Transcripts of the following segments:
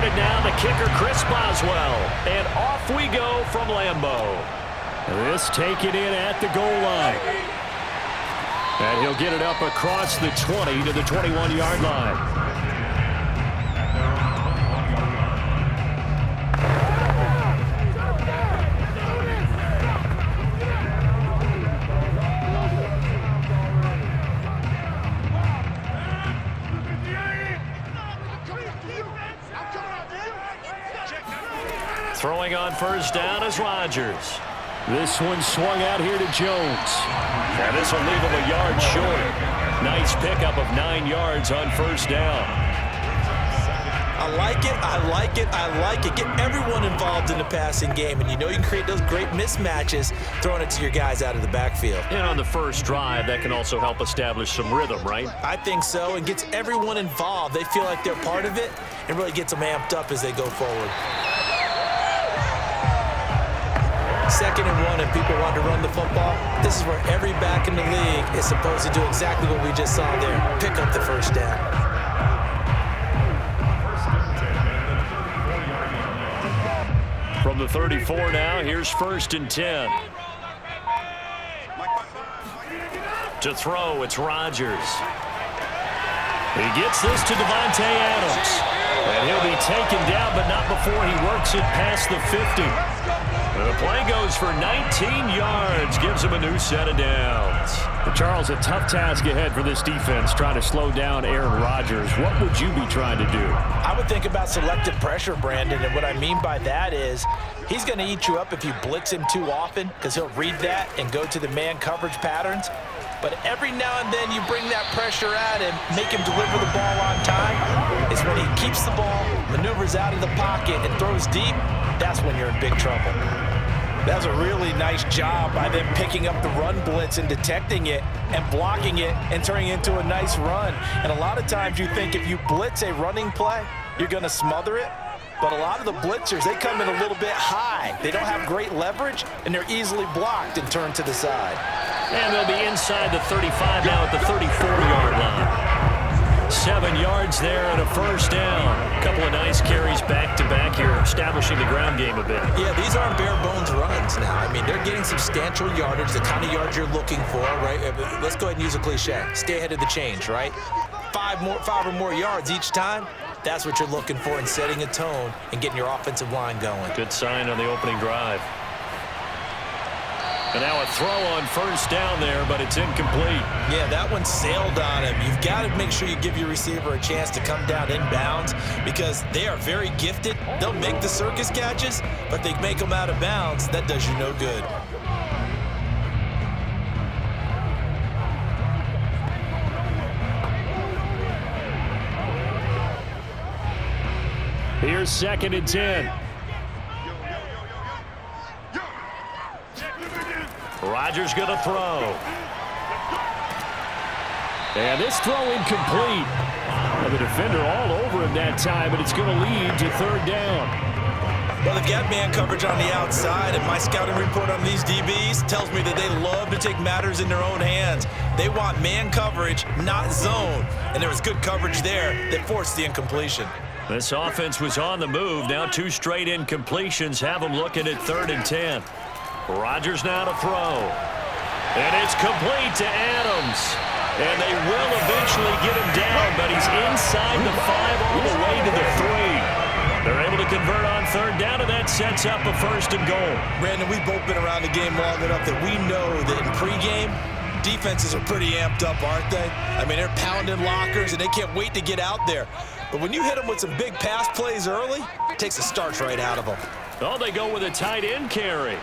started now. The kicker, Chris Boswell. And off we go from Lambeau. This taken in at the goal line. And he'll get it up across the 20 to the 21-yard line. Throwing on first down is Rodgers. This one swung out here to Jones. And this will leave him a yard short. Nice pickup of 9 yards on first down. I like it, I like it, I like it. Get everyone involved in the passing game, and you know you can create those great mismatches throwing it to your guys out of the backfield. And on the first drive, that can also help establish some rhythm, right? I think so, and gets everyone involved. They feel like they're part of it, and really gets them amped up as they go forward. 2nd and 1 and people want to run the football. This is where every back in the league is supposed to do exactly what we just saw there. Pick up the first down. From the 34 now, here's 1st and 10. To throw, it's Rodgers. He gets this to Devontae Adams. And he'll be taken down, but not before he works it past the 50. The play goes for 19 yards, gives him a new set of downs. Charles, a tough task ahead for this defense, trying to slow down Aaron Rodgers. What would you be trying to do? I would think about selective pressure, Brandon, and what I mean by that is he's going to eat you up if you blitz him too often because he'll read that and go to the man coverage patterns. But every now and then you bring that pressure at him, make him deliver the ball on time. It's when he keeps the ball, maneuvers out of the pocket, and throws deep, that's when you're in big trouble. That was a really nice job by them picking up the run blitz and detecting it and blocking it and turning it into a nice run. And a lot of times you think if you blitz a running play, you're going to smother it. But a lot of the blitzers, they come in a little bit high. They don't have great leverage, and they're easily blocked and turned to the side. And they'll be inside the 35 now at the 34-yard line. 7 yards there and a first down. A couple of nice carries back-to-back here, establishing the ground game a bit. Yeah, these aren't bare-bones runs now. I mean, they're getting substantial yardage, the kind of yards you're looking for, right? Let's go ahead and use a cliche. Stay ahead of the change, right? 5 or more yards each time. That's what you're looking for in setting a tone and getting your offensive line going. Good sign on the opening drive. And now a throw on first down there, but it's incomplete. Yeah, that one sailed on him. You've got to make sure you give your receiver a chance to come down inbounds because they are very gifted. They'll make the circus catches, but they make them out of bounds. That does you no good. Here's 2nd and 10. Rodgers going to throw. And this throw incomplete. And the defender all over him that time, but it's going to lead to 3rd down. Well, they've got man coverage on the outside, and my scouting report on these DBs tells me that they love to take matters in their own hands. They want man coverage, not zone. And there was good coverage there that forced the incompletion. This offense was on the move. Now 2 straight incompletions have them looking at 3rd and 10. Rodgers now to throw. And it's complete to Adams. And they will eventually get him down, but he's inside the 5 all the way to the 3. They're able to convert on 3rd down, and that sets up a 1st and goal. Brandon, we've both been around the game long enough that we know that in pregame, defenses are pretty amped up, aren't they? I mean, they're pounding lockers, and they can't wait to get out there. But when you hit them with some big pass plays early, it takes the starch right out of them. Oh, they go with a tight end carry.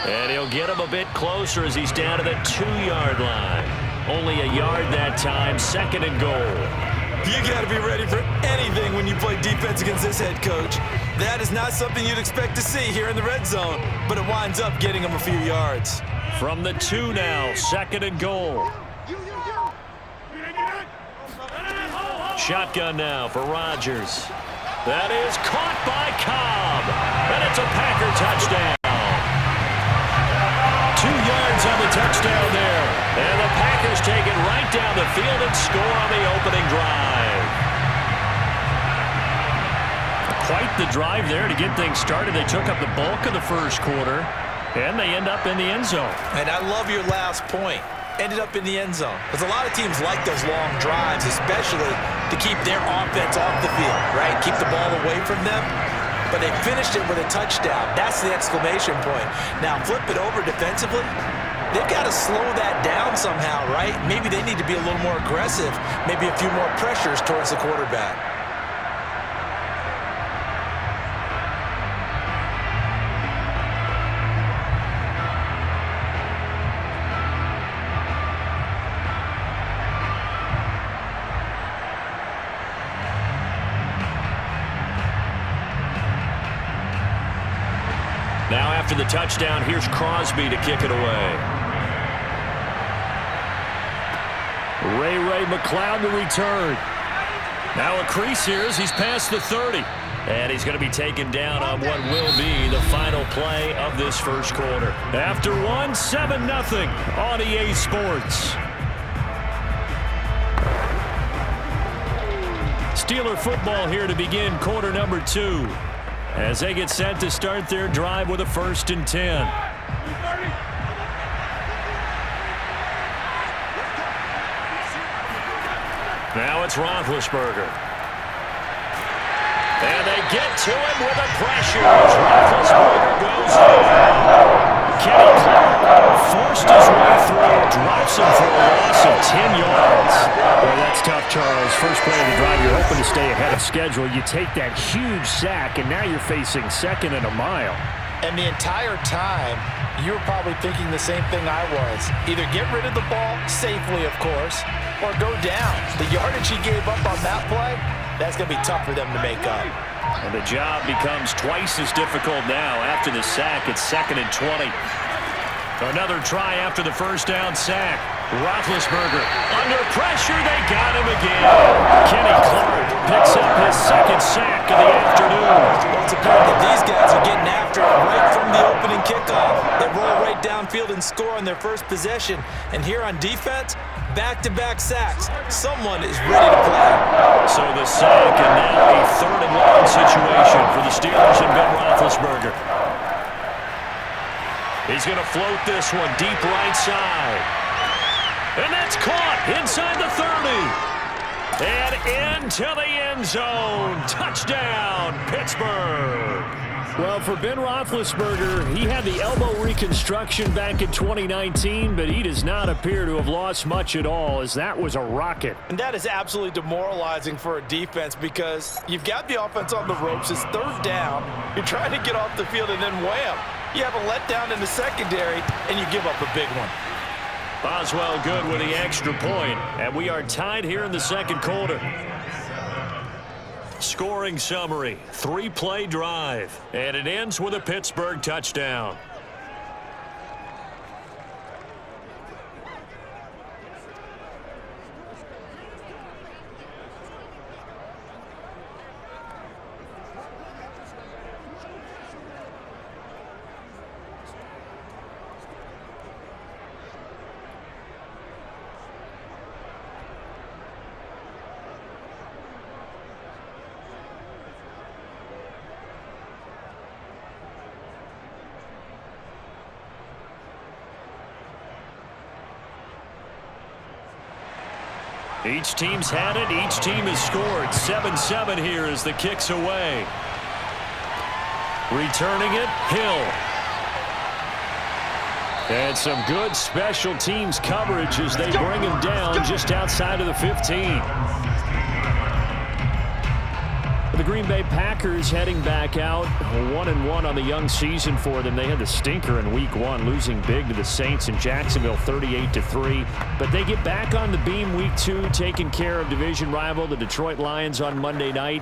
And he'll get him a bit closer as he's down to the 2-yard line. Only a yard that time, 2nd and goal. You got to be ready for anything when you play defense against this head coach. That is not something you'd expect to see here in the red zone, but it winds up getting him a few yards. From the 2 now, 2nd and goal. Shotgun now for Rodgers. That is caught by Cobb. And it's a Packer touchdown. 2 yards on the touchdown there. And the Packers take it right down the field and score on the opening drive. quite the drive there to get things started. They took up the bulk of the first quarter, and they end up in the end zone. And I love your last point. Ended up in the end zone. Because a lot of teams like those long drives, especially to keep their offense off the field, right? Keep the ball away from them. But they finished it with a touchdown. That's the exclamation point. Now, flip it over defensively. They've got to slow that down somehow, right? Maybe they need to be a little more aggressive. Maybe a few more pressures towards the quarterback. Now after the touchdown, here's Crosby to kick it away. Ray McLeod to return. Now a crease here as he's past the 30. And he's going to be taken down on what will be the final play of this first quarter. After one, 7-0 on EA Sports. Steeler football here to begin quarter number 2. As they get set to start their drive with a 1st and 10. Now it's Roethlisberger. And they get to him with a pressure as Roethlisberger goes in. Kenny Clark forced his way through, drops him for a loss of 10 yards. Well, that's tough, Charles. First play of the drive, you're hoping to stay ahead of schedule. You take that huge sack, and now you're facing 2nd and a mile. And the entire time, you were probably thinking the same thing I was. Either get rid of the ball, safely, of course, or go down. The yardage he gave up on that play, that's going to be tough for them to make up. And the job becomes twice as difficult now after the sack. It's 2nd and 20. Another try after the first down sack. Roethlisberger under pressure. They got him again. Kenny Clark picks up his 2nd sack of the afternoon. Well, it's apparent that these guys are getting after it right from the opening kickoff. They roll right downfield and score on their first possession. And here on defense, back-to-back sacks. Someone is ready to play. So the sack and now a 3rd and long situation for the Steelers and Ben Roethlisberger. He's going to float this one deep right side. And that's caught inside the 30. And into the end zone. Touchdown, Pittsburgh. Well, for Ben Roethlisberger, he had the elbow reconstruction back in 2019, but he does not appear to have lost much at all, as that was a rocket. And that is absolutely demoralizing for a defense because you've got the offense on the ropes. It's 3rd down. You're trying to get off the field, and then wham, you have a letdown in the secondary, and you give up a big one. Boswell good with the extra point, and we are tied here in the 2nd quarter. Scoring summary, 3-play drive, and it ends with a Pittsburgh touchdown. Each team's had it. Each team has scored. 7-7 here as the kick's away. Returning it, Hill. And some good special teams coverage as they bring him down just outside of the 15. The Green Bay Packers heading back out 1-1 on the young season for them. They had the stinker in week 1, losing big to the Saints in Jacksonville 38-3. But they get back on the beam week 2, taking care of division rival the Detroit Lions on Monday night.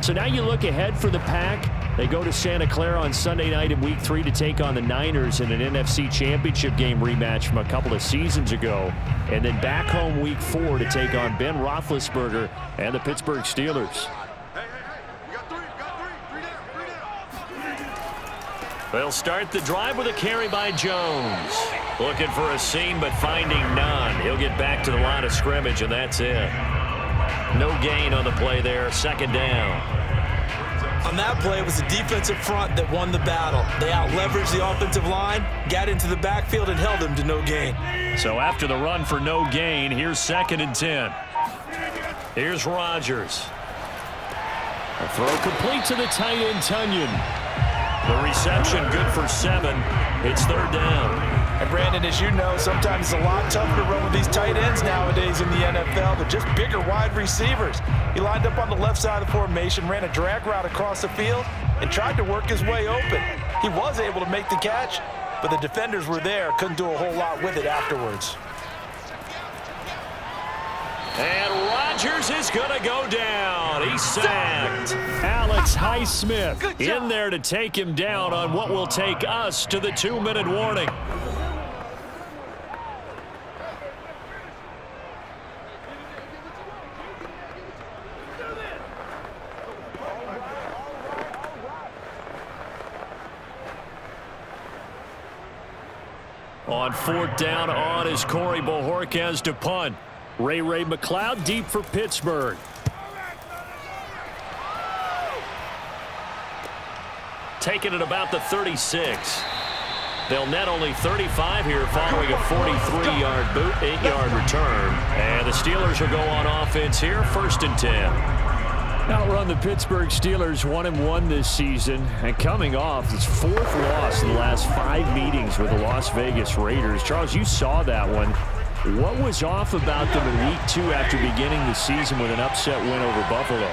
So now you look ahead for the Pack. They go to Santa Clara on Sunday night in week 3 to take on the Niners in an NFC Championship game rematch from a couple of seasons ago. And then back home week 4 to take on Ben Roethlisberger and the Pittsburgh Steelers. They'll start the drive with a carry by Jones. Looking for a seam, but finding none. He'll get back to the line of scrimmage, and that's it. No gain on the play there. 2nd down. On that play, it was the defensive front that won the battle. They out-leveraged the offensive line, got into the backfield, and held them to no gain. So after the run for no gain, here's 2nd and 10. Here's Rodgers. A throw complete to the tight end, Tunyon. The reception good for 7. It's 3rd down. And Brandon, as you know, sometimes it's a lot tougher to run with these tight ends nowadays in the NFL. They're just bigger wide receivers. He lined up on the left side of the formation, ran a drag route across the field, and tried to work his way open. He was able to make the catch, but the defenders were there, couldn't do a whole lot with it afterwards. And Rodgers is going to go down. He's sacked. Alex Highsmith in there to take him down on what will take us to the 2-minute warning. On 4th down, on is Corey Bojorquez to punt. Ray McLeod deep for Pittsburgh. Taking it about the 36. They'll net only 35 here following a 43-yard boot, 8-yard return. And the Steelers will go on offense here, 1st and 10. Outrun the Pittsburgh Steelers 1-1 this season, and coming off its 4th loss in the last 5 meetings with the Las Vegas Raiders. Charles, you saw that one. What was off about them in Week 2 after beginning the season with an upset win over Buffalo?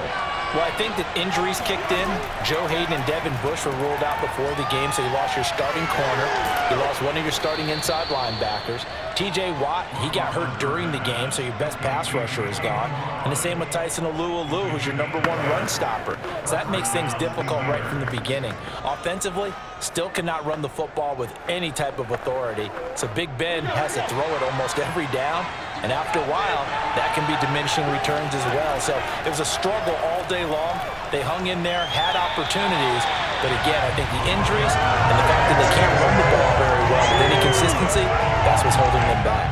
Well, I think that injuries kicked in. Joe Hayden and Devin Bush were ruled out before the game, so you lost your starting corner. You lost one of your starting inside linebackers. T.J. Watt, he got hurt during the game, so your best pass rusher is gone. And the same with Tyson Alualu, who's your #1 run stopper. So that makes things difficult right from the beginning. Offensively, still cannot run the football with any type of authority. So Big Ben has to throw it almost every down. And after a while, that can be diminishing returns as well. So it was a struggle all day long. They hung in there, had opportunities. But again, I think the injuries and the fact that they can't run the ball very well with any consistency, that's what's holding them back.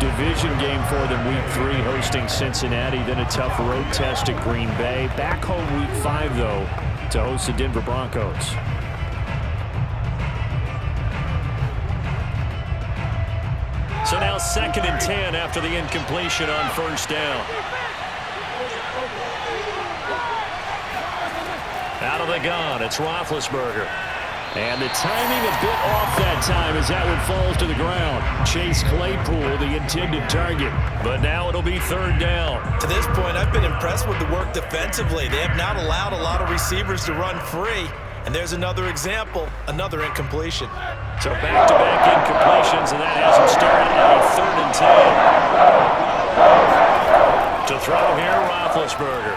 Division game for them Week 3, hosting Cincinnati, then a tough road test at Green Bay. Back home Week 5, though, to host the Denver Broncos. So now 2nd and 10 after the incompletion on 1st down. Out of the gun, it's Roethlisberger. And the timing a bit off that time as that one falls to the ground. Chase Claypool, the intended target. But now it'll be 3rd down. To this point, I've been impressed with the work defensively. They have not allowed a lot of receivers to run free. And there's another example, another incompletion. So back-to-back incompletions, and that has him started at a 3rd and 10. To throw here, Roethlisberger.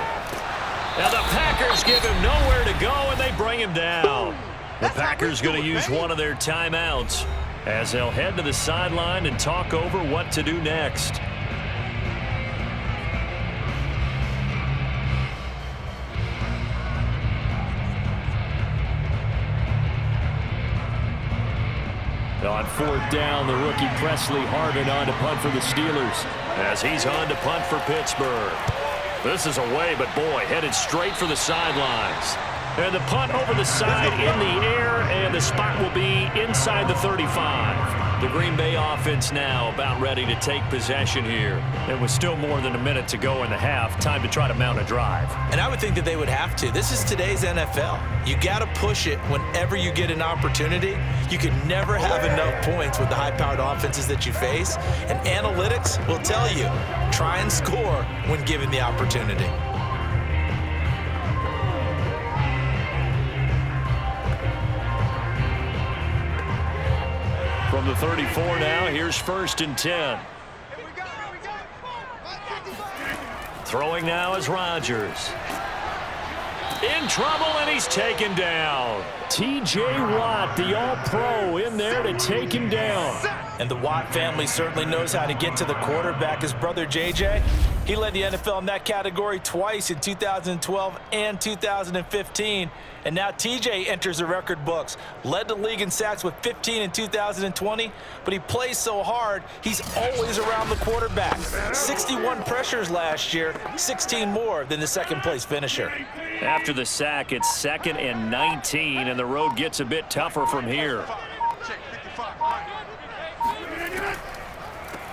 Now the Packers give him nowhere to go, and they bring him down. The Packers going to use one of their timeouts as they'll head to the sideline and talk over what to do next. On 4th down, the rookie Presley Harvin on to punt for the Steelers as he's on to punt for Pittsburgh. This is away, but boy, headed straight for the sidelines. And the punt over the side in the air, and the spot will be inside the 35. The Green Bay offense now about ready to take possession here. There was still more than a minute to go in the half. Time to try to mount a drive. And I would think that they would have to. This is today's NFL. You got to push it whenever you get an opportunity. You can never have enough points with the high-powered offenses that you face. And analytics will tell you, try and score when given the opportunity. From the 34 now, here's 1st and 10. Throwing now is Rodgers. In trouble, and he's taken down. T.J. Watt, the All-Pro, in there to take him down. And the Watt family certainly knows how to get to the quarterback. His brother J.J., He led the NFL in that category twice in 2012 and 2015. And now TJ enters the record books. Led the league in sacks with 15 in 2020, but he plays so hard, he's always around the quarterback. 61 pressures last year, 16 more than the second-place finisher. After the sack, it's 2nd and 19, and the road gets a bit tougher from here.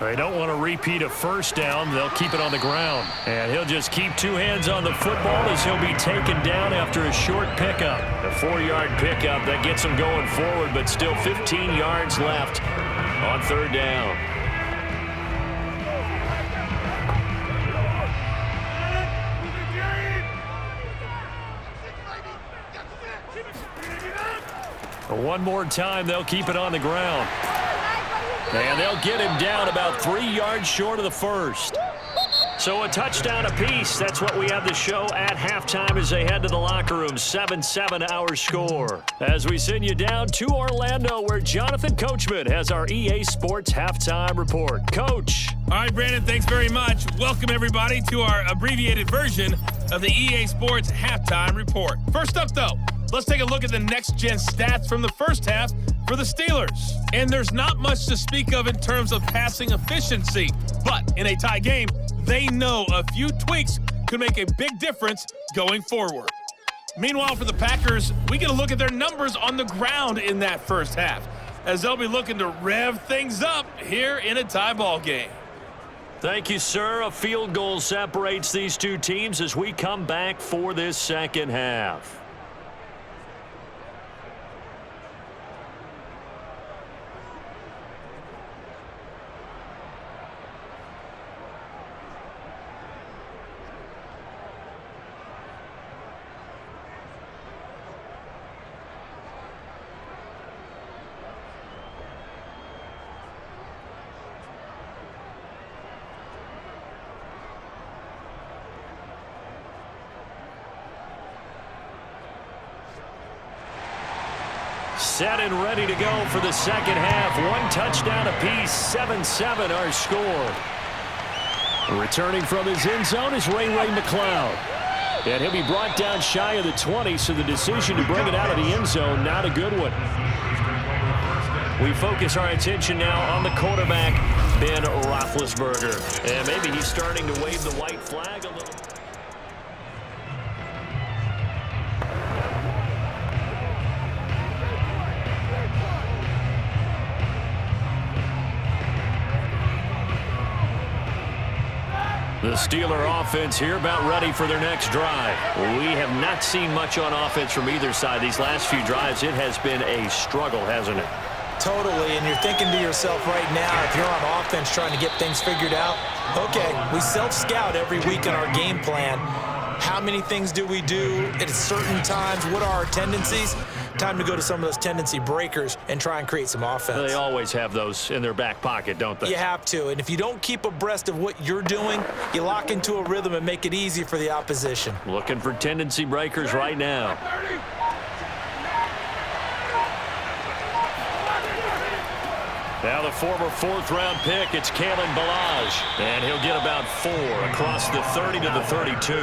They don't want to repeat a first down. They'll keep it on the ground. And he'll just keep 2 hands on the football as he'll be taken down after a short pickup. A 4-yard pickup that gets him going forward, but still 15 yards left on 3rd down. One more time, they'll keep it on the ground. And they'll get him down about 3 yards short of the first. So a touchdown apiece. That's what we have the show at halftime as they head to the locker room. 7-7 our score. As we send you down to Orlando, where Jonathan Coachman has our EA Sports halftime report. Coach. All right, Brandon, thanks very much. Welcome, everybody, to our abbreviated version of the EA Sports halftime report. First up, though, let's take a look at the next-gen stats from the first half for the Steelers. And there's not much to speak of in terms of passing efficiency. But in a tie game, they know a few tweaks could make a big difference going forward. Meanwhile, for the Packers, we get a look at their numbers on the ground in that first half, as they'll be looking to rev things up here in a tie ball game. Thank you, sir. A field goal separates these two teams as we come back for this second half. Set and ready to go for the second half. 1 touchdown apiece, 7-7 our score. Returning from his end zone is Ray McLeod. And he'll be brought down shy of the 20, so the decision to bring it out of the end zone, not a good one. We focus our attention now on the quarterback, Ben Roethlisberger. And maybe he's starting to wave the white flag a little. The Steeler offense here about ready for their next drive. We have not seen much on offense from either side. These last few drives, it has been a struggle, hasn't it? Totally, and you're thinking to yourself right now, if you're on offense trying to get things figured out, okay, we self-scout every week in our game plan. How many things do we do at certain times? What are our tendencies? Time to go to some of those tendency breakers and try and create some offense. They always have those in their back pocket, don't they? You have to, and if you don't keep abreast of what you're doing, you lock into a rhythm and make it easy for the opposition. Looking for tendency breakers right now. Now the former 4th-round pick, it's Kalen Ballage. And he'll get about 4 across the 30 to the 32.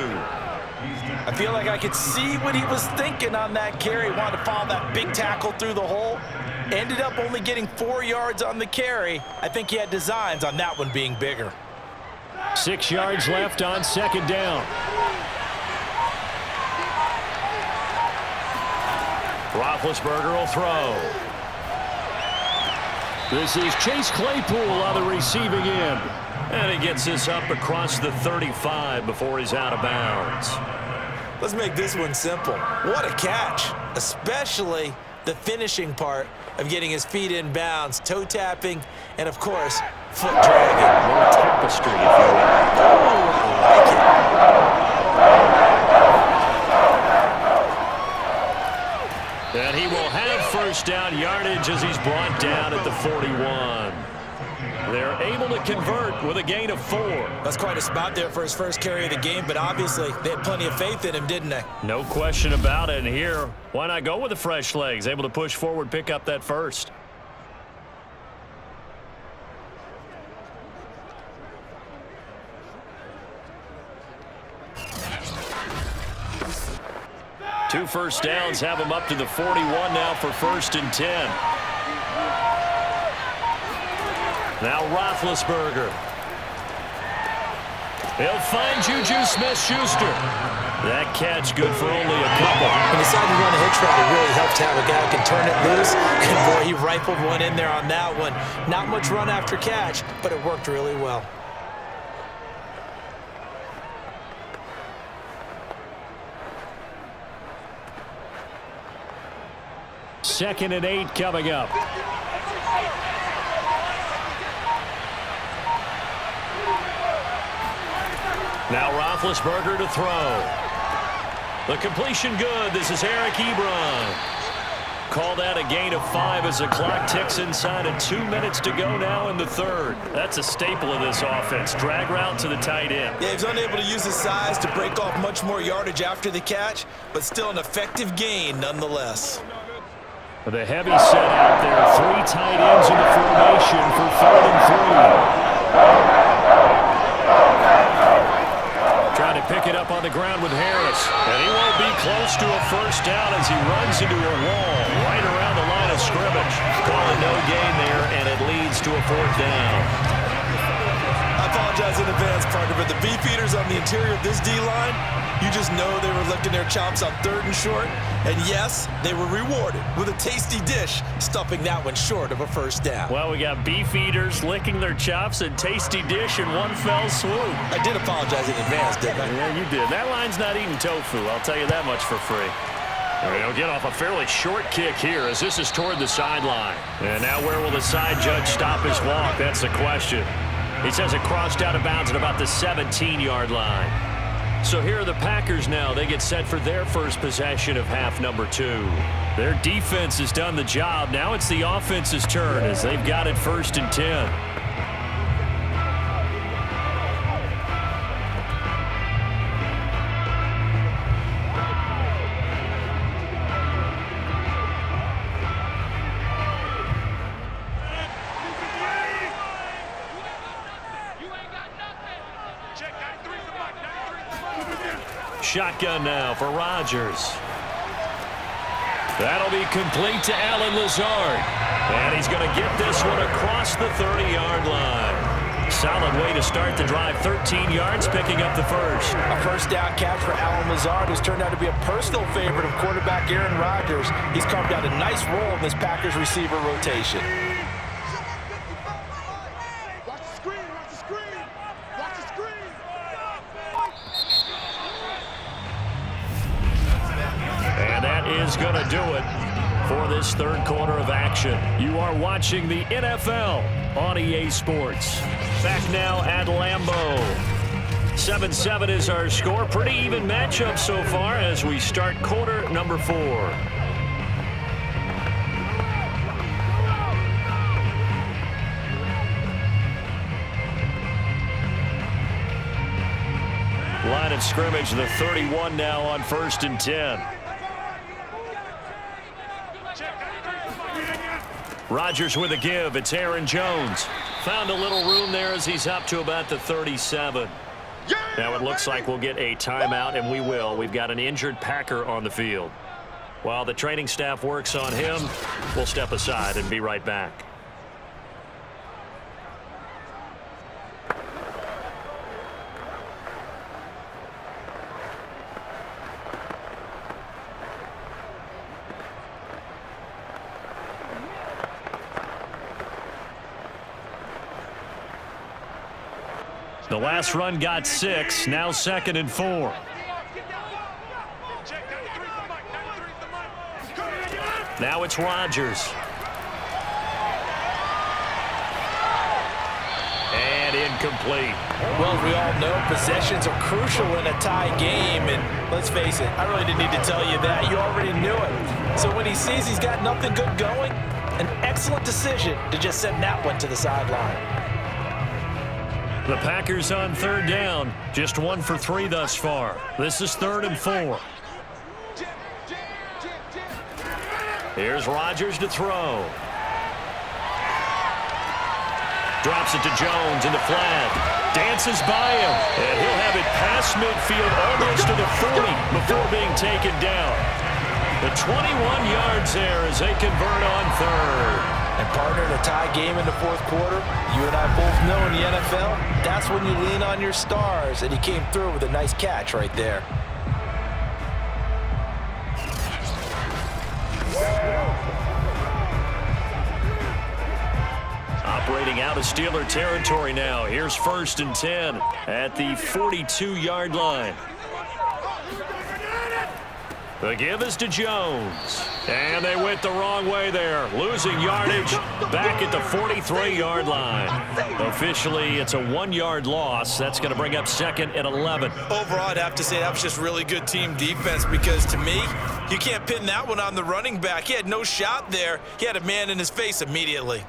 I feel like I could see what he was thinking on that carry. Wanted to follow that big tackle through the hole. Ended up only getting 4 yards on the carry. I think he had designs on that one being bigger. 6 yards left on 2nd down. Roethlisberger will throw. This is Chase Claypool on the receiving end. And he gets this up across the 35 before he's out of bounds. Let's make this one simple. What a catch, especially the finishing part of getting his feet in bounds, toe tapping, and of course, foot dragging. A little tapestry, if you will. Oh, I like it. And he will have first down yardage as he's brought down at the 41. They're able to convert with a gain of 4. That's quite a spot there for his first carry of the game, but obviously they had plenty of faith in him, didn't they? No question about it. And here, why not go with the fresh legs? Able to push forward, pick up that first. 2 first downs have him up to the 41 now for 1st and 10. Now Roethlisberger. He'll find Juju Smith-Schuster. That catch good for only a couple. He decided to run a hitch route. It really helped to have a guy who can turn it loose. And boy, he rifled one in there on that one. Not much run after catch, but it worked really well. Second and 8 coming up. Now Roethlisberger to throw. The completion good. This is Eric Ebron. Call that a gain of 5 as the clock ticks inside of 2 minutes to go now in the third. That's a staple of this offense. Drag route to the tight end. Yeah, he's unable to use his size to break off much more yardage after the catch, but still an effective gain nonetheless. The heavy set out there. 3 tight ends in the formation for 3rd and 3. Trying to pick it up on the ground with Harris. And he won't be close to a first down as he runs into a wall right around the line of scrimmage. Calling no gain there, and it leads to a 4th down. I apologize in advance, partner, but the beefeaters on the interior of this D-line, you just know they were licking their chops on 3rd and short. And yes, they were rewarded with a tasty dish, stuffing that one short of a first down. Well, we got beef eaters licking their chops and tasty dish in one fell swoop. I did apologize in advance, didn't I? Yeah, you did. That line's not eating tofu, I'll tell you that much for free. They'll get off a fairly short kick here as this is toward the sideline. And now where will the side judge stop his walk? That's the question. He says it crossed out of bounds at about the 17-yard line. So here are the Packers now. They get set for their first possession of half number 2. Their defense has done the job. Now it's the offense's turn as they've got it 1st and 10. Shotgun now for Rodgers. That'll be complete to Allen Lazard. And he's going to get this one across the 30-yard line. Solid way to start the drive. 13 yards, picking up the first. A first down catch for Allen Lazard, who's turned out to be a personal favorite of quarterback Aaron Rodgers. He's carved out a nice role in this Packers receiver rotation. And that is going to do it for this third quarter of action. You are watching the NFL on EA Sports. Back now at Lambeau. 7-7 is our score. Pretty even matchup so far as we start quarter number 4. Line of scrimmage, the 31 now on 1st and 10. Rodgers with a give. It's Aaron Jones. Found a little room there as he's up to about the 37. Now it looks like we'll get a timeout, and we will. We've got an injured Packer on the field. While the training staff works on him, we'll step aside and be right back. The last run got 6, now 2nd and 4. Now it's Rodgers. And incomplete. Well, we all know possessions are crucial in a tie game, and let's face it, I really didn't need to tell you that. You already knew it. So when he sees he's got nothing good going, an excellent decision to just send that one to the sideline. The Packers on 3rd down, just 1 for 3 thus far. This is 3rd and 4. Here's Rodgers to throw. Drops it to Jones in the flat. Dances by him, and he'll have it past midfield, almost to the 40 before being taken down. The 21 yards there as they convert on third. And partner, in a tie game in the fourth quarter, you and I both know in the NFL, that's when you lean on your stars, and he came through with a nice catch right there. Operating out of Steeler territory now. Here's 1st and 10 at the 42-yard line. The give is to Jones. And they went the wrong way there. Losing yardage back at the 43-yard line. Officially, it's a 1-yard loss. That's going to bring up 2nd and 11. Overall, I'd have to say that was just really good team defense because, to me, you can't pin that one on the running back. He had no shot there. He had a man in his face immediately.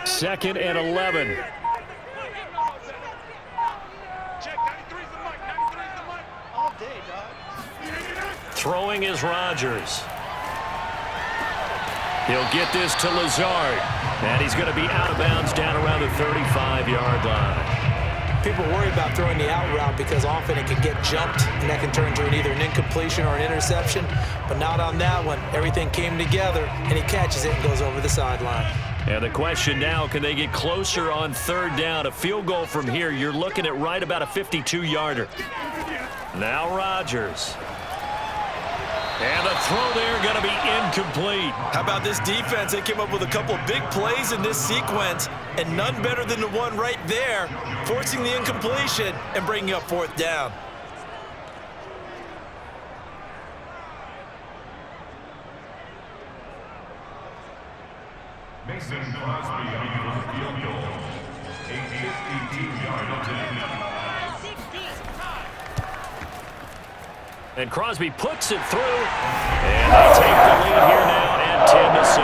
Second and 11. Throwing is Rodgers. He'll get this to Lazard. And he's going to be out of bounds down around the 35-yard line. People worry about throwing the out route because often it can get jumped, and that can turn into either an incompletion or an interception. But not on that one. Everything came together, and he catches it and goes over the sideline. And the question now, can they get closer on 3rd down? A field goal from here, you're looking at right about a 52-yarder. Now Rodgers. And the throw there going to be incomplete. How about this defense? They came up with a couple of big plays in this sequence, and none better than the one right there, forcing the incompletion and bringing up 4th down. Mason Crosby on the field goal. A 52-yard attempt. And Crosby puts it through. And they take the lead here now at 10-7.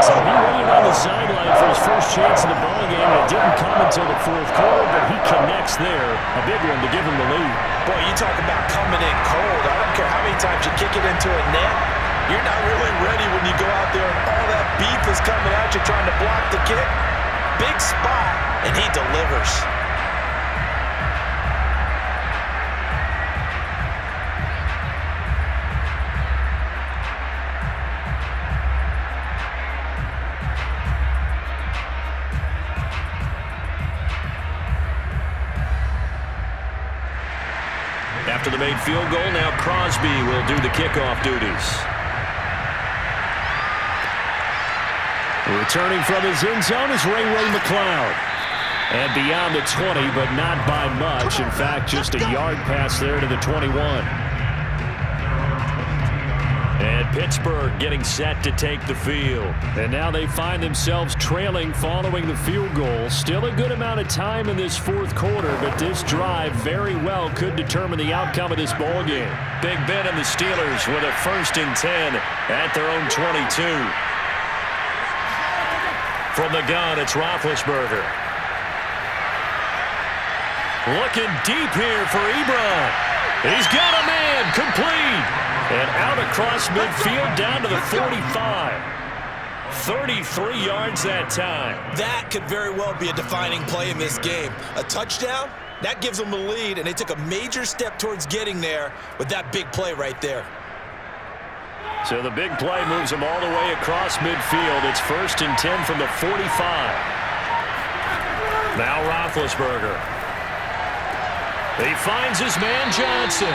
So he waited on the sideline for his first chance in the ballgame, and it didn't come until the 4th quarter, but he connects there. A big one to give him the lead. Boy, you talk about coming in cold. I don't care how many times you kick it into a net. You're not really ready when you go out there and all that beef is coming at you trying to block the kick. Big spot, and he delivers. After the made field goal, now Crosby will do the kickoff duties. Returning from his end zone is Ray McLeod. And beyond the 20, but not by much. In fact, just a yard pass there to the 21. And Pittsburgh getting set to take the field. And now they find themselves trailing following the field goal. Still a good amount of time in this 4th quarter, but this drive very well could determine the outcome of this ball game. Big Ben and the Steelers with a 1st and 10 at their own 22. From the gun, it's Roethlisberger. Looking deep here for Ebron. He's got a man, complete. And out across midfield down to the 45. 33 yards that time. That could very well be a defining play in this game. A touchdown, that gives them a lead, and they took a major step towards getting there with that big play right there. So the big play moves them all the way across midfield. It's 1st and 10 from the 45. Now Roethlisberger. He finds his man Johnson.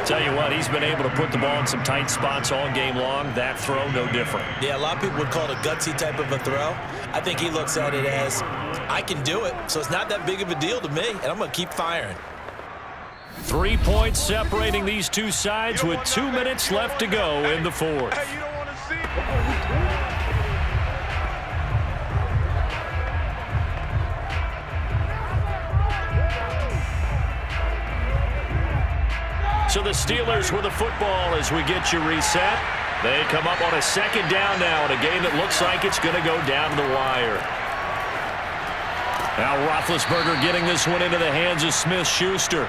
Tell you what, he's been able to put the ball in some tight spots all game long. That throw, no different. Yeah, a lot of people would call it a gutsy type of a throw. I think he looks at it as, I can do it, so it's not that big of a deal to me, and I'm going to keep firing. 3 points separating these two sides with 2 minutes left to go in the 4th. So the Steelers with the football as we get you reset. They come up on a 2nd down now in a game that looks like it's going to go down the wire. Now Roethlisberger getting this one into the hands of Smith-Schuster.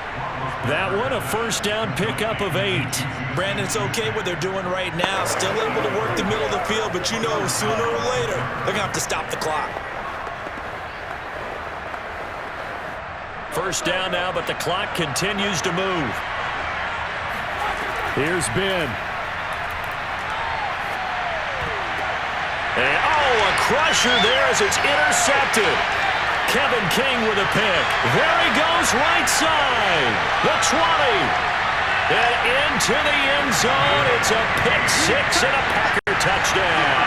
That one a first down pickup of 8. Brandon, it's okay what they're doing right now. Still able to work the middle of the field, but you know sooner or later they're going to have to stop the clock. First down now, but the clock continues to move. Here's Ben. And, a crusher there as it's intercepted. Kevin King with a pick. There he goes, right side. The 20. And into the end zone. It's a pick 6 and a Packer touchdown.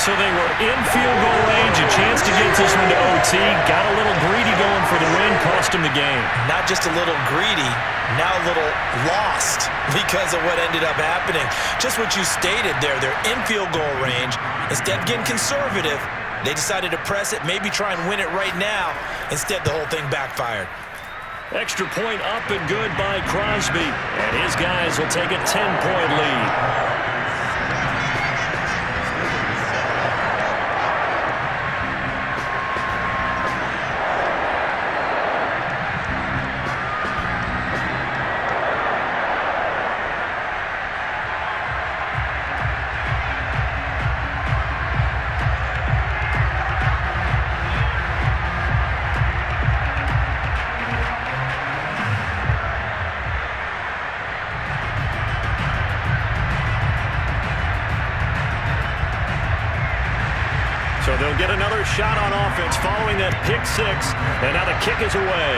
So they were in field goal range, a chance to get this one to OT. Got a little greedy going for the win, cost him the game. Not just a little greedy, now a little lost because of what ended up happening. Just what you stated there, they're in field goal range. Instead of getting conservative, they decided to press it, maybe try and win it right now. Instead, the whole thing backfired. Extra point up and good by Crosby. And his guys will take a 10-point lead. So they'll get another shot on offense following that pick 6, and now the kick is away.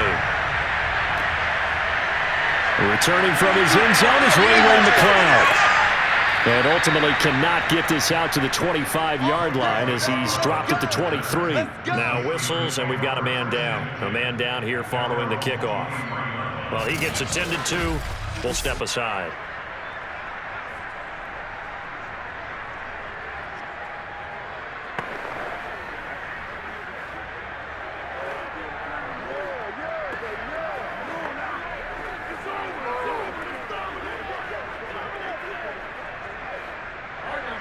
Returning from his end zone is Ray McLeod. And ultimately cannot get this out to the 25-yard line as he's dropped at the 23. Now whistles, and we've got a man down. A man down here following the kickoff. Well, he gets attended to. We'll step aside.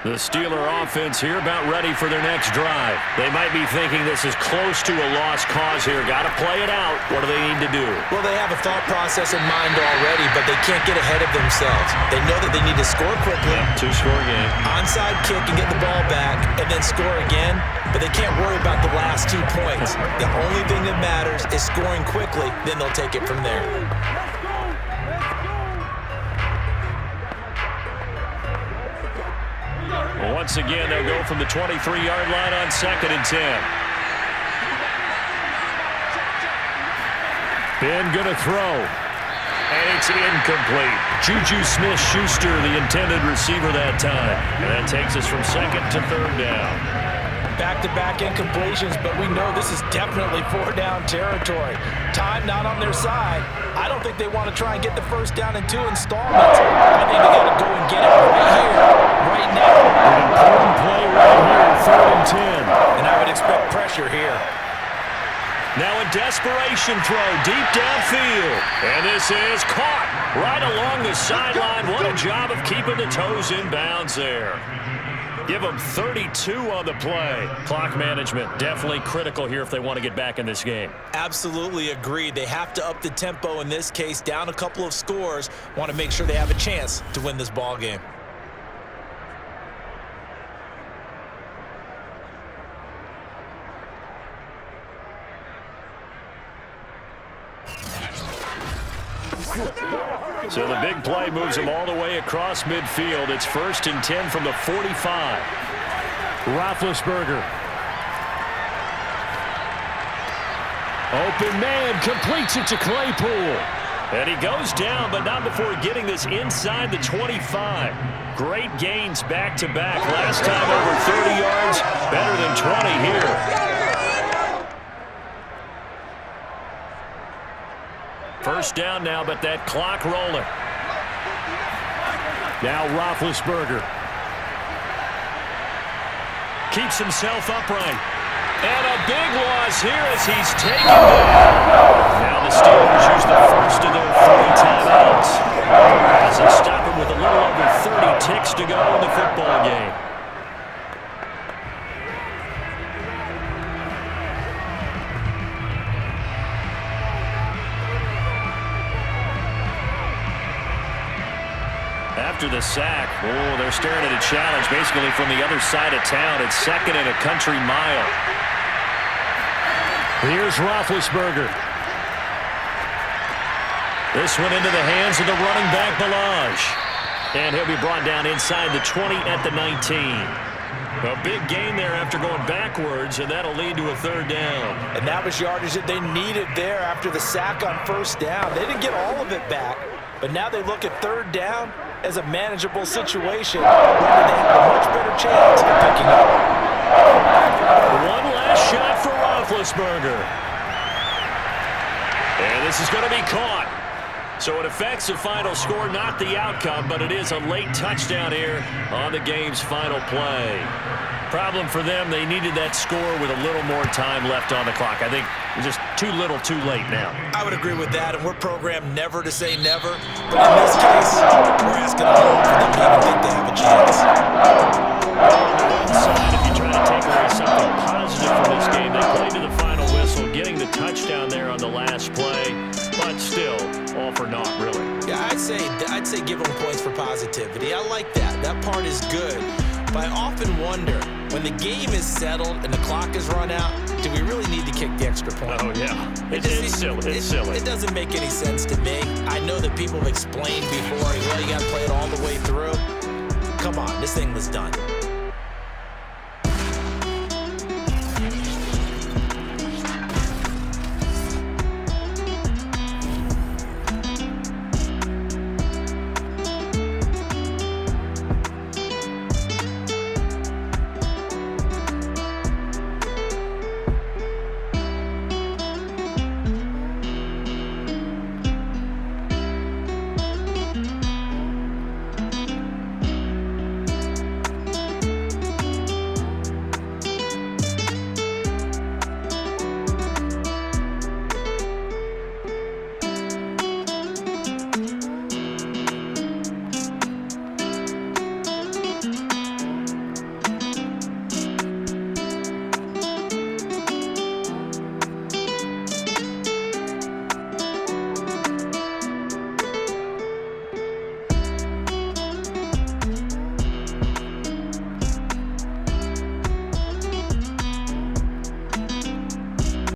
The Steeler offense here about ready for their next drive. They might be thinking this is close to a lost cause here. Got to play it out. What do they need to do? Well, they have a thought process in mind already, but they can't get ahead of themselves. They know that they need to score quickly. Yeah, 2-score game. Onside kick and get the ball back and then score again, but they can't worry about the last 2 points. The only thing that matters is scoring quickly, then they'll take it from there. Once again, they'll go from the 23-yard line on 2nd and 10. Ben gonna throw. And it's incomplete. Juju Smith-Schuster, the intended receiver that time. And that takes us from 2nd to 3rd down. Back-to-back incompletions, but we know this is definitely 4-down territory. Time not on their side. I don't think they want to try and get the first down in 2 installments. I think they got to go and get it right here, right now. An important play right here, 3rd and 10. And I would expect pressure here. Now a desperation throw deep downfield. And this is caught right along the sideline. What a job of keeping the toes in bounds there. Give them 32 on the play. Clock management definitely critical here if they want to get back in this game. Absolutely agreed. They have to up the tempo in this case, down a couple of scores. Want to make sure they have a chance to win this ball game. So the big play moves them all the way across midfield. It's 1st and 10 from the 45. Roethlisberger. Open man, completes it to Claypool. And he goes down, but not before getting this inside the 25. Great gains back-to-back. Last time over 30 yards, better than 20 here. First down now, but that clock rolling. Now Roethlisberger. Keeps himself upright. And a big loss here as he's taken down. Now the Steelers use the first of their 3 timeouts. Doesn't stop him with a little over 30 ticks to go in the football game. after the sack. Oh, they're staring at a challenge basically from the other side of town. It's 2nd and a country mile. Here's Roethlisberger. This one into the hands of the running back, Balaj. And he'll be brought down inside the 20 at the 19. A big gain there after going backwards, and that'll lead to a 3rd down. And that was yardage that they needed there after the sack on 1st down. They didn't get all of it back, but now they look at 3rd down as a manageable situation where they have a much better chance of picking up. One last shot for Roethlisberger. And this is going to be caught. So it affects the final score, not the outcome, but it is a late touchdown here on the game's final play. Problem for them, they needed that score with a little more time left on the clock. I think just too little, too late now. I would agree with that, and we're programmed never to say never. But in this case, we're asking a lot for them to even think they have a chance. Side, if you try to take away something positive from this game, they played to the final whistle, getting the touchdown there on the last play, but still, all for naught, really. Yeah, I'd say give them points for positivity. I like that. That part is good. But I often wonder, when the game is settled and the clock is run out, do we really need to kick the extra point? Oh, yeah. It's silly. It's silly. It doesn't make any sense to me. I know that people have explained before, well, you got to play it all the way through. Come on, this thing was done.